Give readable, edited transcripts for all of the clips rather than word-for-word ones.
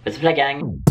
What's up la gang?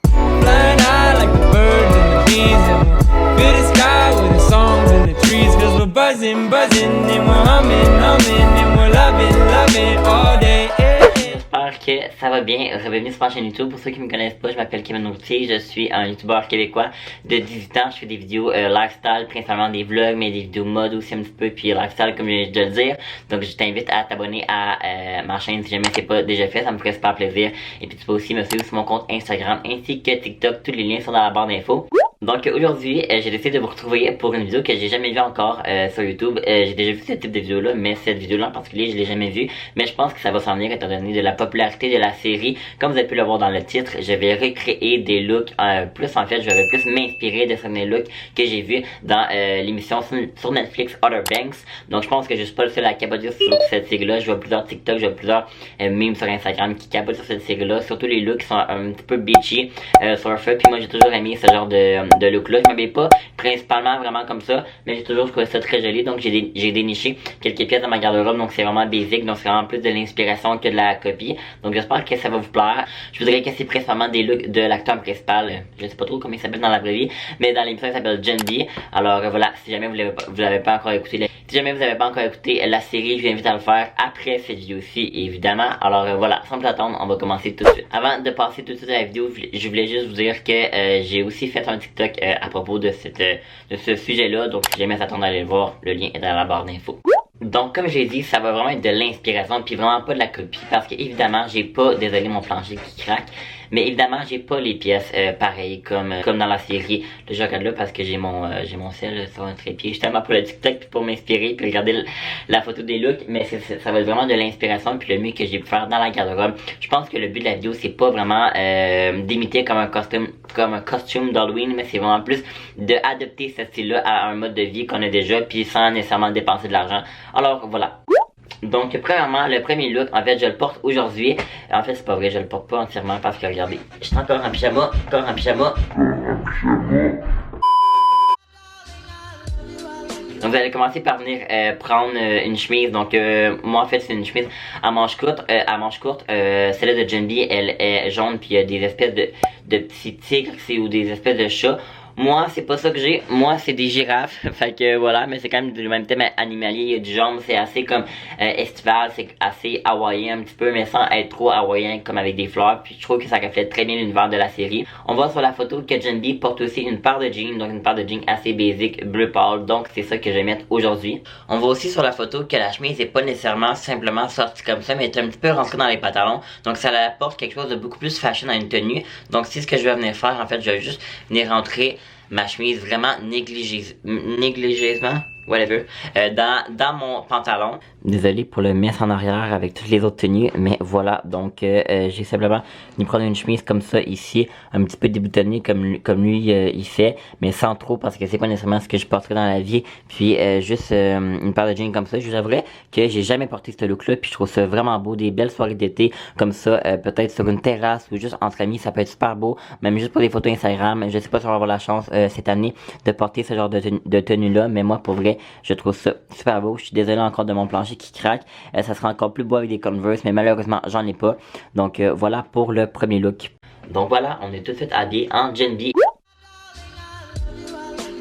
Flying high like the birds and the bees, and we'll fill the sky with the songs and the trees, cause we're buzzing, buzzing, and we're humming, humming, and we're loving, loving all day. J'espère que ça va bien. Bienvenue sur ma chaîne YouTube. Pour ceux qui me connaissent pas, je m'appelle Kevin Routier. Je suis un youtubeur québécois de 18 ans. Je fais des vidéos lifestyle, principalement des vlogs, mais des vidéos mode aussi un petit peu, puis lifestyle comme je viens de le dire. Donc je t'invite à t'abonner à ma chaîne si jamais c'est pas déjà fait, ça me ferait super plaisir. Et puis tu peux aussi me suivre sur mon compte Instagram ainsi que TikTok. Tous les liens sont dans la barre d'infos. Donc aujourd'hui, j'ai décidé de vous retrouver pour une vidéo que j'ai jamais vue encore sur YouTube. J'ai déjà vu ce type de vidéo là, mais cette vidéo là en particulier je l'ai jamais vue. Mais je pense que ça va s'en venir étant donné de la popularité de la série. Comme vous avez pu le voir dans le titre, je vais recréer des looks plus en fait, je vais plus m'inspirer de certains looks que j'ai vus dans l'émission sur Netflix Outer Banks. Donc je pense que je suis pas le seul à capoter sur cette série là. Je vois plusieurs TikTok, je vois plusieurs memes sur Instagram qui capotent sur cette série là. Surtout les looks qui sont un petit peu beachy, surfer. Puis moi j'ai toujours aimé ce genre de look là. Je m'habille pas principalement vraiment comme ça, mais j'ai toujours trouvé ça très joli. Donc j'ai déniché quelques pièces dans ma garde-robe. Donc c'est vraiment basic, donc c'est vraiment plus de l'inspiration que de la copie. Donc j'espère que ça va vous plaire. Je voudrais que c'est principalement des looks de l'acteur principal. Je sais pas trop comment il s'appelle dans la vraie vie, mais dans l'émission il s'appelle Gen B. Alors voilà, si jamais vous l'avez pas encore écouté, si jamais vous avez pas encore écouté la série, je vous invite à le faire après cette vidéo-ci évidemment. Alors voilà, sans plus attendre, on va commencer tout de suite. Avant de passer tout de suite à la vidéo, je voulais juste vous dire que j'ai aussi fait un TikTok à propos de ce sujet-là. Donc si jamais ça tente d'aller le voir, le lien est dans la barre d'infos. Donc comme j'ai dit, ça va vraiment être de l'inspiration puis vraiment pas de la copie, parce que évidemment j'ai pas, désolé mon plancher qui craque, mais évidemment j'ai pas les pièces pareilles comme dans la série. Là je regarde là parce que j'ai mon sel sur un trépied justement pour le TikTok puis pour m'inspirer puis regarder la photo des looks. Mais ça va être vraiment de l'inspiration puis le mieux que j'ai pu faire dans la garde-robe. Je pense que le but de la vidéo c'est pas vraiment d'imiter comme un costume d'Halloween, mais c'est vraiment plus de adopter ce style là à un mode de vie qu'on a déjà puis sans nécessairement dépenser de l'argent. Alors voilà. Donc premièrement, le premier look, en fait je le porte aujourd'hui. En fait c'est pas vrai, je le porte pas entièrement parce que regardez, je suis encore en pyjama, Donc vous allez commencer par venir prendre une chemise. Donc moi en fait c'est une chemise à manches courtes. Celle-là de Gen B, elle est jaune puis il y a des espèces de petits tigres ou des espèces de chats. Moi, c'est pas ça que j'ai. Moi, c'est des girafes. Fait que voilà, mais c'est quand même du même thème animalier. Il y a du jaune, c'est assez comme estival, c'est assez hawaïen un petit peu, mais sans être trop hawaïen comme avec des fleurs. Puis je trouve que ça reflète très bien l'univers de la série. On voit sur la photo que Gen B porte aussi une paire de jeans, donc une paire de jeans assez basic, bleu pâle. Donc c'est ça que je vais mettre aujourd'hui. On voit aussi sur la photo que la chemise est pas nécessairement simplement sortie comme ça, mais est un petit peu rentrée dans les pantalons. Donc ça apporte quelque chose de beaucoup plus fashion à une tenue. Donc c'est ce que je vais venir faire. En fait, je vais juste venir rentrer ma chemise vraiment négligeusement, whatever, dans mon pantalon. Désolé pour le mess en arrière avec toutes les autres tenues, mais voilà, donc j'ai simplement venu prendre une chemise comme ça ici, un petit peu déboutonnée comme lui il fait, mais sans trop parce que c'est pas nécessairement ce que je porterais dans la vie. Puis juste une paire de jeans comme ça. Je vous avouerais que j'ai jamais porté ce look là, puis je trouve ça vraiment beau. Des belles soirées d'été comme ça, peut-être sur une terrasse ou juste entre amis, ça peut être super beau, même juste pour des photos Instagram. Je sais pas si on va avoir la chance cette année de porter ce genre de tenue là, mais moi pour vrai je trouve ça super beau. Je suis désolé encore de mon plancher qui craque, ça sera encore plus beau avec des Converse, mais malheureusement j'en ai pas. Donc voilà pour le premier look. Donc voilà, on est tout de suite habillé en Gen B.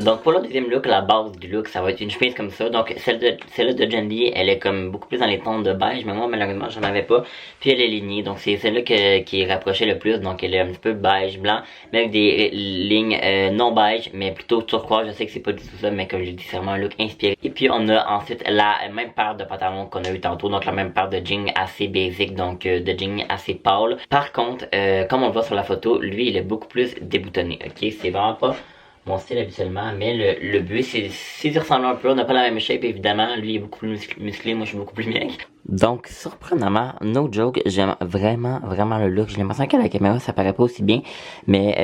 Donc pour le deuxième look, la base du look, ça va être une chemise comme ça. Donc celle-là de Gen B, elle est comme beaucoup plus dans les tons de beige, mais moi malheureusement j'en avais pas. Puis elle est lignée, donc c'est celle-là qui est rapprochée le plus. Donc elle est un petit peu beige blanc, mais avec des lignes non beige, mais plutôt turquoise. Je sais que c'est pas du tout ça, mais comme je dis, c'est vraiment un look inspiré. Et puis on a ensuite la même paire de pantalons qu'on a eu tantôt, donc la même paire de jeans assez basic, donc de jeans assez pâle. Par contre, comme on le voit sur la photo, lui il est beaucoup plus déboutonné. Ok, c'est vraiment pas mon style habituellement, mais le but c'est d'y ressembler un peu. On n'a pas la même shape évidemment, lui est beaucoup plus musclé, moi je suis beaucoup plus maigre. Donc surprenamment, no joke, j'aime vraiment le look. J'ai l'impression qu'à la caméra ça paraît pas aussi bien, mais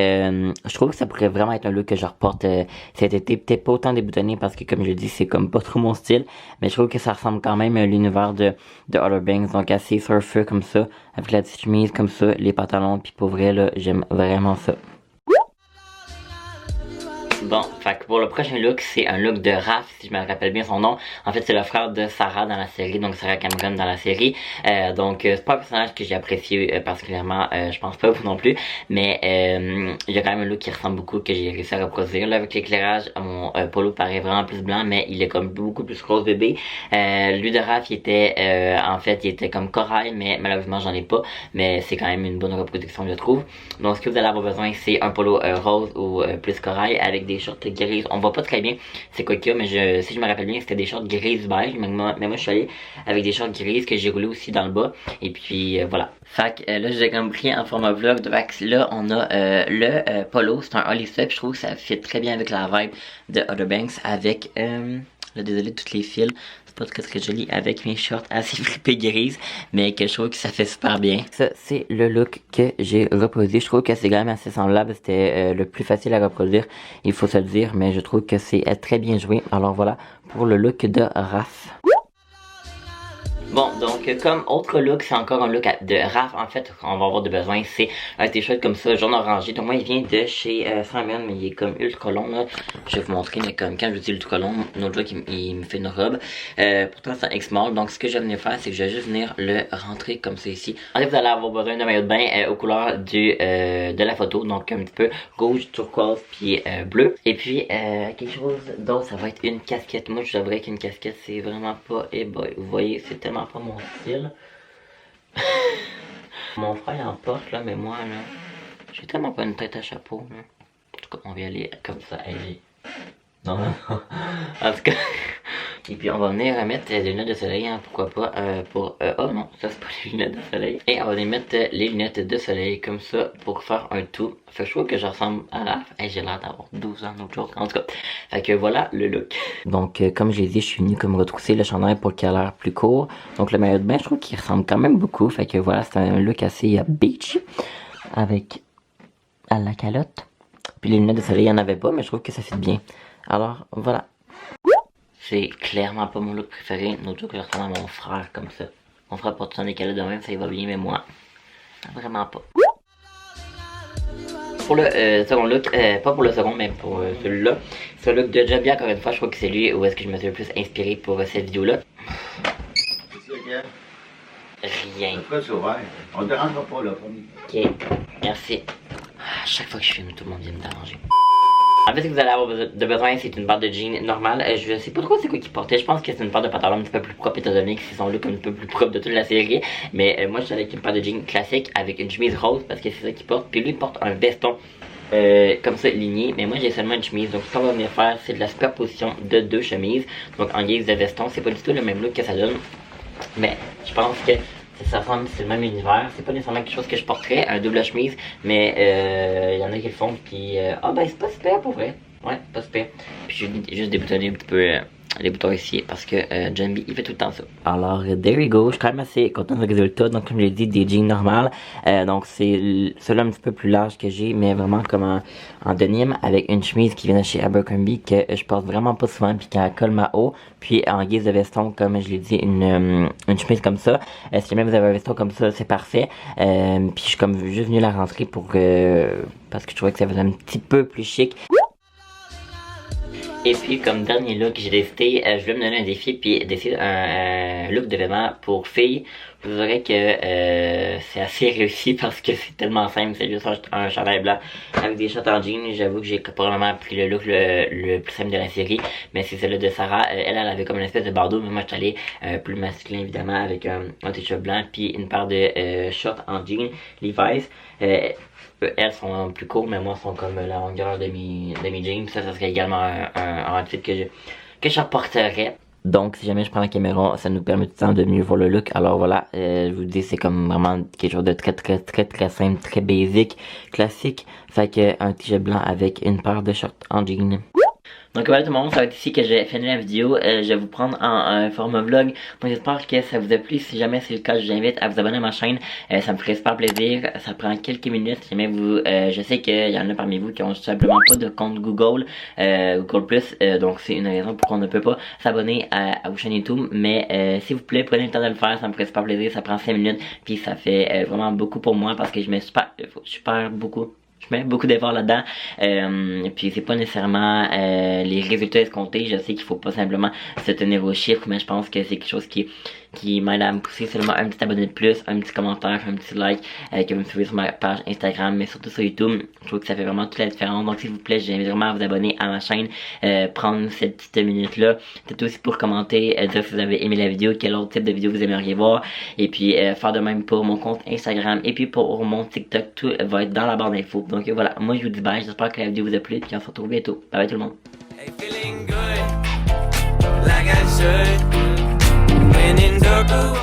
je trouve que ça pourrait vraiment être un look que je reporte cet été. Peut-être pas autant déboutonné parce que comme je dis c'est comme pas trop mon style, mais je trouve que ça ressemble quand même à l'univers de Outer Banks, donc assez surfer comme ça, avec la petite chemise comme ça, les pantalons, puis pour vrai là j'aime vraiment ça. Bon, fait que pour le prochain look, c'est un look de Raph, si je me rappelle bien son nom. En fait, c'est le frère de Sarah dans la série, donc Sarah Cameron dans la série. C'est pas un personnage que j'ai apprécié particulièrement, je pense pas vous non plus. Mais il y a quand même un look qui ressemble beaucoup, que j'ai réussi à reproduire. Là, avec l'éclairage, mon polo paraît vraiment plus blanc, mais il est comme beaucoup plus rose bébé. Lui de Raph, il était comme corail, mais malheureusement j'en ai pas. Mais c'est quand même une bonne reproduction, je trouve. Donc ce que vous allez avoir besoin, c'est un polo rose ou plus corail avec des shorts grises. On voit pas très bien c'est quoi qu'il y a, mais si je me rappelle bien, c'était des shorts grises beige. Mais moi je suis allé avec des shorts grises que j'ai roulé aussi dans le bas. Et puis voilà. Fait que là j'ai comme pris en format vlog. Donc là on a le polo, c'est un Holly Step. Je trouve que ça fit très bien avec la vibe de Outer Banks avec là, désolé toutes les fils, c'est pas très joli avec mes shorts assez fripés grises, mais que je trouve que ça fait super bien. Ça c'est le look que j'ai reproduit. Je trouve que c'est quand même assez semblable, c'était le plus facile à reproduire, il faut se le dire, mais je trouve que c'est très bien joué. Alors voilà pour le look de Raph. Bon, donc comme autre look, c'est encore un look de Raph. En fait, on va avoir de besoin, c'est un t-shirt comme ça, jaune orangé. Donc moi, il vient de chez Simon, mais il est comme ultra long là. Je vais vous montrer, mais comme quand je dis ultra long, notre jour il me fait une robe. Pourtant c'est un X-Mall. Donc ce que je vais venir faire, c'est que je vais juste venir le rentrer comme ça ici. En fait, vous allez avoir besoin d'un maillot de bain aux couleurs de la photo. Donc un petit peu rouge, turquoise, puis bleu. Et puis quelque chose d'autre, ça va être une casquette. Moi, je savais qu'une casquette, c'est vraiment pas, vous voyez, c'est tellement pas mon style. Mon frère en porte là, mais moi là, j'ai tellement pas une tête à chapeau là. En tout cas, on va y aller comme ça. Non, non, non. En tout cas. Et puis on va venir mettre des lunettes de soleil, hein, pourquoi pas, oh non, ça c'est pas les lunettes de soleil. Et on va venir mettre les lunettes de soleil comme ça pour faire un tout. Fait que je trouve que je ressemble à Raph. J'ai l'air d'avoir 12 ans, autre chose. En tout cas, fait que voilà le look. Donc comme je l'ai dit, je suis venu comme retrousser le chandail pour qu'il ait l'air plus court. Donc le maillot de bain, je trouve qu'il ressemble quand même beaucoup. Fait que voilà, c'est un look assez beach avec à la calotte. Puis les lunettes de soleil, il n'y en avait pas, mais je trouve que ça fit bien. Alors voilà. C'est clairement pas mon look préféré. Notre look, je ressemble à mon frère comme ça. Mon frère porte son décalé de même, ça y va bien, mais moi, vraiment pas. Pour le second look, pas pour le second, mais pour celui-là, c'est le look de Jobia, encore une fois, je crois que c'est lui où est-ce que je me suis le plus inspiré pour cette vidéo-là. Rien. On ne dérangera pas là. Ok, merci. À chaque fois que je filme, tout le monde vient me déranger. En fait, ce que vous allez avoir besoin, c'est une paire de jeans normale. Je sais pas trop c'est quoi qu'il portait. Je pense que c'est une paire de pantalons un petit peu plus propre étant donné que c'est son look un peu plus propre de toute la série. Mais moi, je suis avec une paire de jeans classique avec une chemise rose parce que c'est ça qu'il porte. Puis lui, il porte un veston comme ça ligné. Mais moi, j'ai seulement une chemise. Donc, ce qu'on va venir faire, c'est de la superposition de deux chemises. Donc, en guise de veston, c'est pas du tout le même look que ça donne. Mais je pense que ça ressemble, c'est le même univers. C'est pas nécessairement quelque chose que je porterais, un double chemise, mais il y en a qui le font, puis c'est pas super pour vrai. Ouais, pas super. Puis je vais juste déboutonner un petit peu les boutons ici, parce que Jambi, il fait tout le temps ça. Alors, there we go. Je suis quand même assez content du résultat. Donc, comme je l'ai dit, des jeans normales. Donc, c'est celui-là un petit peu plus large que j'ai, mais vraiment comme en denim, avec une chemise qui vient de chez Abercrombie, que je porte vraiment pas souvent, puis qui colle ma haut. Puis, en guise de veston, comme je l'ai dit, une chemise comme ça. Si jamais vous avez un veston comme ça, c'est parfait. Puis, je suis comme juste venu la rentrer pour parce que je trouvais que ça faisait un petit peu plus chic. Et puis comme dernier look, j'ai décidé, je voulais me donner un défi puis décider un look de vêtements pour filles. Vous verrez que c'est assez réussi parce que c'est tellement simple, c'est juste un chandail blanc avec des shorts en jean. J'avoue que j'ai probablement pris le look le plus simple de la série, mais c'est celui de Sarah. Elle avait comme une espèce de bandeau, mais moi je suis allé plus masculin évidemment avec un t-shirt blanc puis une paire de shorts en jean Levi's. Elles sont plus courtes, mais moi sont comme la longueur de mes jeans. Ça serait également un outfit que je reporterais. Donc si jamais je prends la caméra, ça nous permet tout le temps de mieux voir le look. Alors voilà, je vous dis c'est comme vraiment quelque chose de très simple, très basique, classique. Fait que un t-shirt blanc avec une paire de shorts en jean. Donc voilà tout le monde, ça va être ici que j'ai fini la vidéo. Je vais vous prendre en format vlog. Donc j'espère que ça vous a plu. Si jamais c'est le cas, je vous invite à vous abonner à ma chaîne. Ça me ferait super plaisir. Ça prend quelques minutes. Si jamais vous, je sais qu'il y en a parmi vous qui ont tout simplement pas de compte Google, Google+. Donc c'est une raison pour qu'on ne peut pas s'abonner à vos chaînes YouTube. Mais s'il vous plaît, prenez le temps de le faire. Ça me ferait super plaisir. Ça prend 5 minutes. Puis ça fait vraiment beaucoup pour moi parce que je me super beaucoup. je mets beaucoup d'efforts là-dedans. Puis c'est pas nécessairement les résultats escomptés. Je sais qu'il faut pas simplement se tenir aux chiffres, mais je pense que c'est quelque chose qui m'aide à me pousser. Seulement un petit abonné de plus, un petit commentaire, un petit like, que vous me suivez sur ma page Instagram, mais surtout sur YouTube. Je trouve que ça fait vraiment toute la différence. Donc s'il vous plaît, j'invite vraiment à vous abonner à ma chaîne, prendre cette petite minute-là. Peut-être aussi pour commenter, dire si vous avez aimé la vidéo, quel autre type de vidéo vous aimeriez voir. Et puis faire de même pour mon compte Instagram et puis pour mon TikTok. Tout va être dans la barre d'infos. Donc voilà, moi je vous dis bye, j'espère que la vidéo vous a plu, puis on se retrouve bientôt. Bye bye tout le monde. Hey, feeling good, like I should. When in dark,